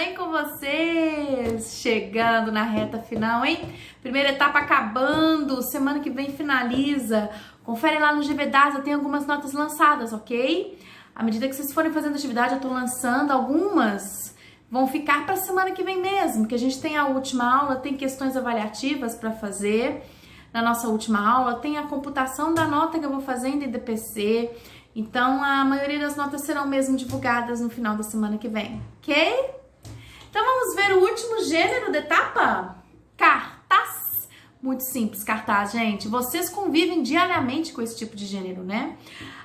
bem com vocês? Chegando na reta final, hein? Primeira etapa acabando, semana que vem finaliza. Confere lá no GVDAS, tem algumas notas lançadas, ok? À medida que vocês forem fazendo atividade, eu tô lançando algumas. Vão ficar para semana que vem mesmo, que a gente tem a última aula, tem questões avaliativas para fazer. Na nossa última aula, tem a computação da nota que eu vou fazendo em DPC. Então, a maioria das notas serão mesmo divulgadas no final da semana que vem, ok? Então, vamos ver o último gênero da etapa? Cartaz. Muito simples, cartaz, gente. Vocês convivem diariamente com esse tipo de gênero, né?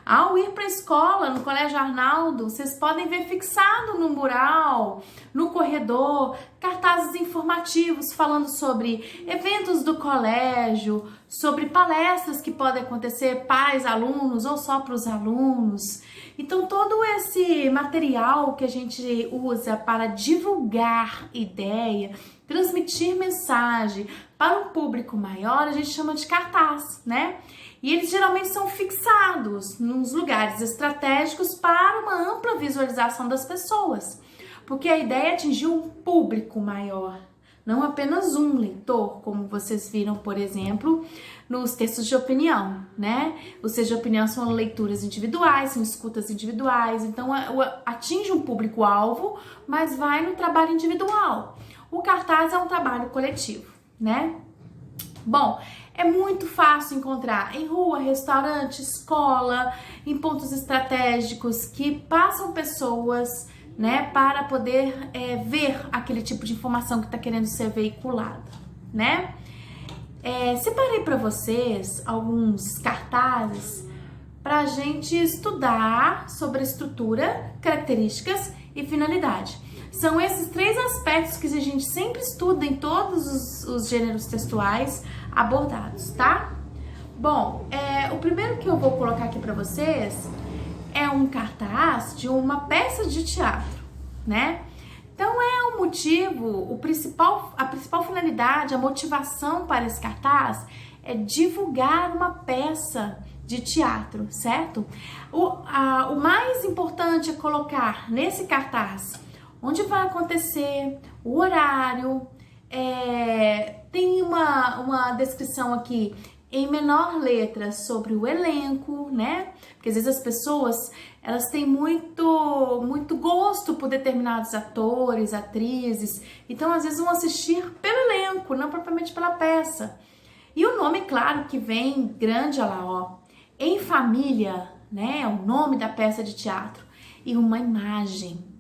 Ao ir para a escola, no Colégio Arnaldo, vocês podem ver fixado no mural, no corredor, cartazes informativos falando sobre eventos do colégio, sobre palestras que podem acontecer para os alunos ou só para os alunos. Então, todo esse material que a gente usa para divulgar ideia, transmitir mensagem para um público maior, a gente chama de cartaz, né? E eles geralmente são fixados nos lugares estratégicos para uma ampla visualização das pessoas, porque a ideia é atingir um público maior, não apenas um leitor, como vocês viram, por exemplo, nos textos de opinião, né? Os textos de opinião são leituras individuais, são escutas individuais, então atinge um público-alvo, mas vai no trabalho individual. O cartaz é um trabalho coletivo, né? Bom, é muito fácil encontrar em rua, restaurante, escola, em pontos estratégicos que passam pessoas, né, para poder ver aquele tipo de informação que está querendo ser veiculada, né? Separei para vocês alguns cartazes para a gente estudar sobre a estrutura, características e finalidade. São esses três aspectos que a gente sempre estuda em todos os gêneros textuais abordados, tá? Bom, o primeiro que eu vou colocar aqui para vocês é um cartaz de uma peça de teatro, né? Então o motivo, a principal finalidade, a motivação para esse cartaz é divulgar uma peça de teatro, certo? O mais importante é colocar nesse cartaz onde vai acontecer, o horário, tem uma descrição aqui em menor letra sobre o elenco, né? Porque às vezes as pessoas, elas têm muito gosto por determinados atores, atrizes, então às vezes vão assistir pelo elenco, não propriamente pela peça. E o nome, claro, que vem grande, olha lá, ó, Em Família, né? É o nome da peça de teatro, e uma imagem.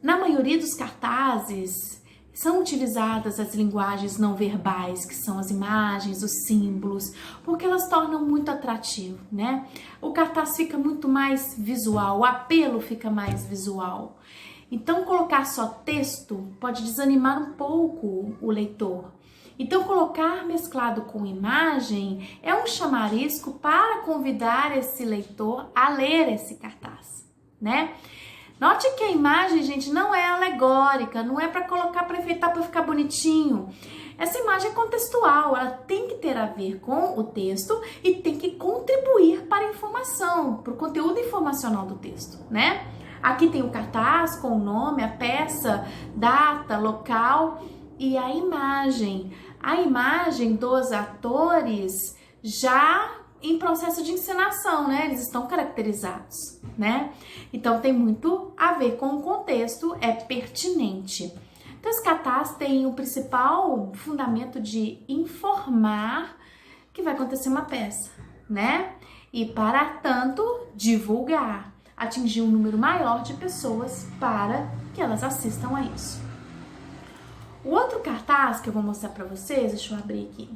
Na maioria dos cartazes são utilizadas as linguagens não verbais, que são as imagens, os símbolos, porque elas tornam muito atrativo, né? O cartaz fica muito mais visual, o apelo fica mais visual. Então, colocar só texto pode desanimar um pouco o leitor. Então, colocar mesclado com imagem é um chamarisco para convidar esse leitor a ler esse cartaz, né? Note que a imagem, gente, não é alegórica, não é para colocar, para enfeitar, para ficar bonitinho. Essa imagem é contextual, ela tem que ter a ver com o texto e tem que contribuir para a informação, para o conteúdo informacional do texto, né? Aqui tem o cartaz com o nome, a peça, data, local e a imagem. A imagem dos atores já em processo de encenação, né? Eles estão caracterizados, né? Então tem muito a ver com o contexto, é pertinente. Então esse cartaz tem o principal fundamento de informar que vai acontecer uma peça, né? E para tanto divulgar, atingir um número maior de pessoas para que elas assistam a isso. O outro cartaz que eu vou mostrar para vocês, deixa eu abrir aqui,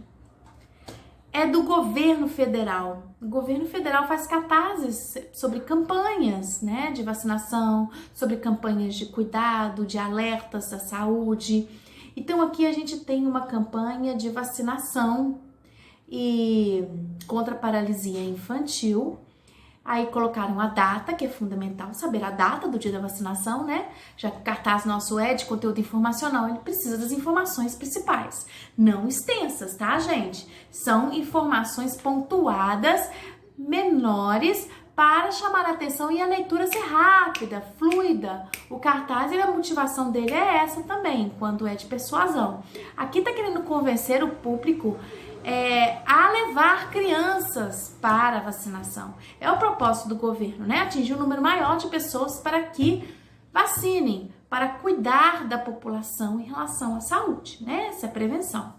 é do governo federal. O governo federal faz cartazes sobre campanhas, né, de vacinação, sobre campanhas de cuidado, de alertas da saúde. Então aqui a gente tem uma campanha de vacinação e contra a paralisia infantil. Aí colocaram a data, que é fundamental saber a data do dia da vacinação, né? Já que o cartaz nosso é de conteúdo informacional, ele precisa das informações principais. Não extensas, tá, gente? São informações pontuadas, menores, para chamar a atenção e a leitura ser rápida, fluida. O cartaz e a motivação dele é essa também, quando é de persuasão. Aqui tá querendo convencer o público a levar crianças para a vacinação. É o propósito do governo, né? Atingir um número maior de pessoas para que vacinem, para cuidar da população em relação à saúde, né? Essa é a prevenção.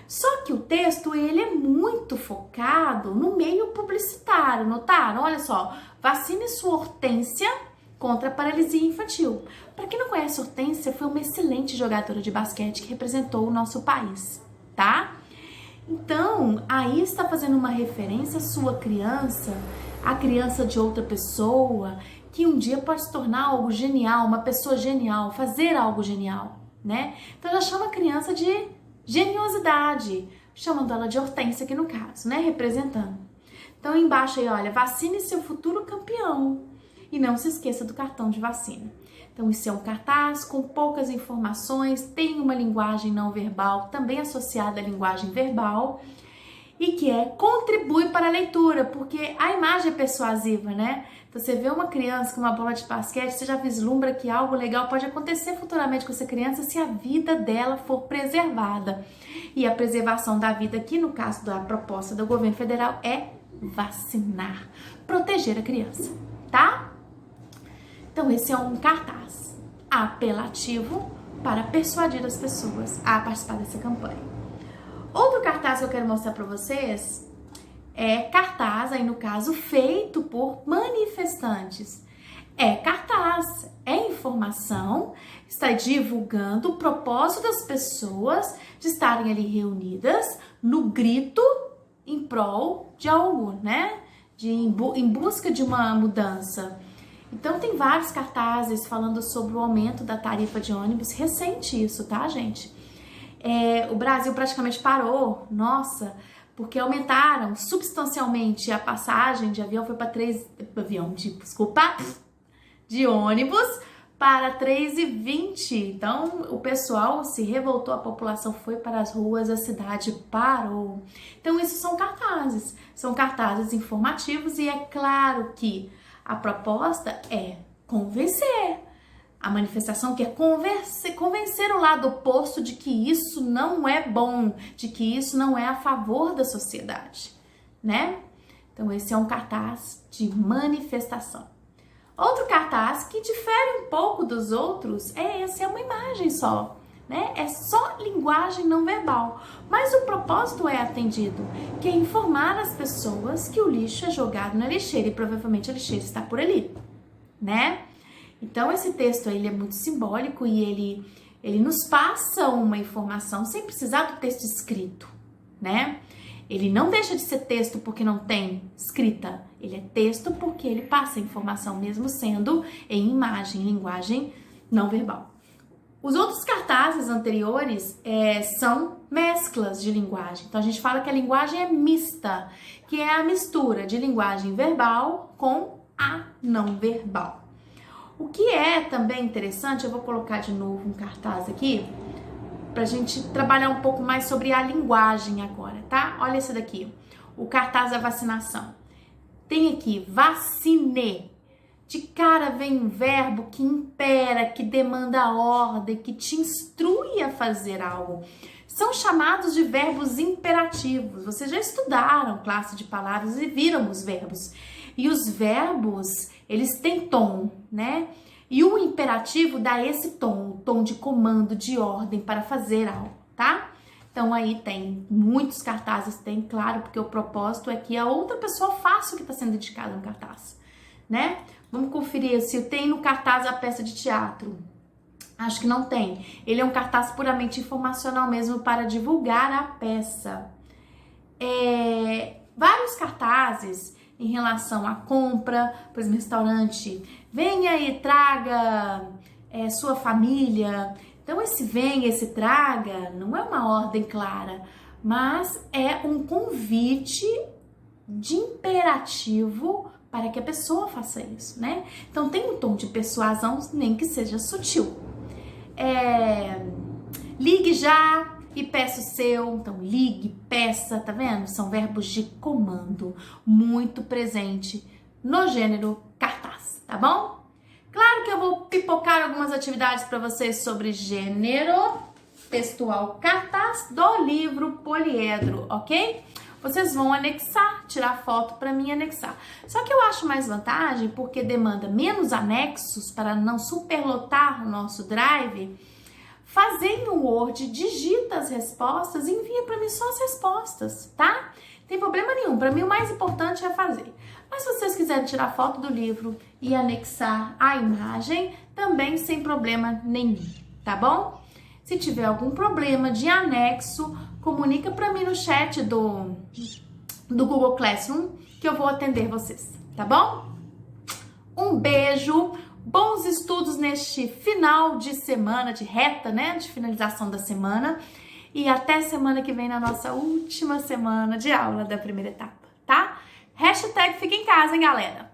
Só que o texto, ele é muito focado no meio publicitário, notaram? Olha só, vacine sua Hortência contra a paralisia infantil. Para quem não conhece, Hortência foi uma excelente jogadora de basquete que representou o nosso país, tá? Então, aí está fazendo uma referência à sua criança, a criança de outra pessoa, que um dia pode se tornar algo genial, uma pessoa genial, fazer algo genial, né? Então, já chama a criança de geniosidade, chamando ela de Hortência aqui no caso, né? Representando. Então, embaixo aí, olha, vacine seu futuro campeão e não se esqueça do cartão de vacina. Então, isso é um cartaz com poucas informações, tem uma linguagem não verbal, também associada à linguagem verbal, e que contribui para a leitura, porque a imagem é persuasiva, né? Então, você vê uma criança com uma bola de basquete, você já vislumbra que algo legal pode acontecer futuramente com essa criança se a vida dela for preservada. E a preservação da vida aqui, no caso da proposta do governo federal, é vacinar, proteger a criança, tá? Então, esse é um cartaz apelativo para persuadir as pessoas a participar dessa campanha. Outro cartaz que eu quero mostrar para vocês é cartaz, aí no caso, feito por manifestantes. É cartaz, é informação, está divulgando o propósito das pessoas de estarem ali reunidas no grito em prol de algo, né? Em busca de uma mudança. Então, tem vários cartazes falando sobre o aumento da tarifa de ônibus. Recente isso, tá, gente? O Brasil praticamente parou, nossa, porque aumentaram substancialmente a passagem de avião, foi para de ônibus para 3,20. Então, o pessoal se revoltou, a população foi para as ruas, a cidade parou. Então, isso são cartazes informativos e é claro que a proposta é convencer. A manifestação quer convencer o lado oposto de que isso não é bom, de que isso não é a favor da sociedade, né? Então, esse é um cartaz de manifestação. Outro cartaz que difere um pouco dos outros é uma imagem só, né? É só linguagem não verbal, mas o propósito é atendido, que é informar as pessoas que o lixo é jogado na lixeira e provavelmente a lixeira está por ali, né? Então, esse texto aí, ele é muito simbólico e ele nos passa uma informação sem precisar do texto escrito, né? Ele não deixa de ser texto porque não tem escrita, ele é texto porque ele passa informação mesmo sendo em imagem, em linguagem não verbal. Os outros cartazes anteriores são mesclas de linguagem. Então, a gente fala que a linguagem é mista, que é a mistura de linguagem verbal com a não verbal. O que é também interessante, eu vou colocar de novo um cartaz aqui, pra gente trabalhar um pouco mais sobre a linguagem agora, tá? Olha esse daqui, o cartaz da vacinação. Tem aqui, vacine. De cara vem um verbo que impera, que demanda ordem, que te instrui a fazer algo. São chamados de verbos imperativos. Vocês já estudaram classe de palavras e viram os verbos. E os verbos, eles têm tom, né? E o imperativo dá esse tom, o tom de comando, de ordem para fazer algo, tá? Então aí tem muitos cartazes, tem, claro, porque o propósito é que a outra pessoa faça o que está sendo indicado no cartaz, né? Vamos conferir se tem no cartaz a peça de teatro. Acho que não tem. Ele é um cartaz puramente informacional mesmo para divulgar a peça. Vários cartazes em relação à compra, por exemplo, restaurante, venha e traga sua família. Então, esse venha, esse traga, não é uma ordem clara, mas é um convite de imperativo para que a pessoa faça isso, né? Então, tem um tom de persuasão, nem que seja sutil. Ligue já e peça o seu. Então, ligue, peça, tá vendo? São verbos de comando, muito presente no gênero cartaz, tá bom? Claro que eu vou pipocar algumas atividades para vocês sobre gênero textual cartaz do livro Poliedro, ok? Vocês vão anexar, tirar foto para mim anexar. Só que eu acho mais vantagem, porque demanda menos anexos para não superlotar o nosso drive. Fazer no Word, digita as respostas e envia para mim só as respostas, tá? Tem problema nenhum, para mim o mais importante é fazer. Mas se vocês quiserem tirar foto do livro e anexar a imagem, também sem problema nenhum, tá bom? Se tiver algum problema de anexo, comunica para mim no chat do Google Classroom que eu vou atender vocês, tá bom? Um beijo, bons estudos neste final de semana, de reta, né? De finalização da semana. E até semana que vem na nossa última semana de aula da primeira etapa, tá? Hashtag fica em casa, hein, galera?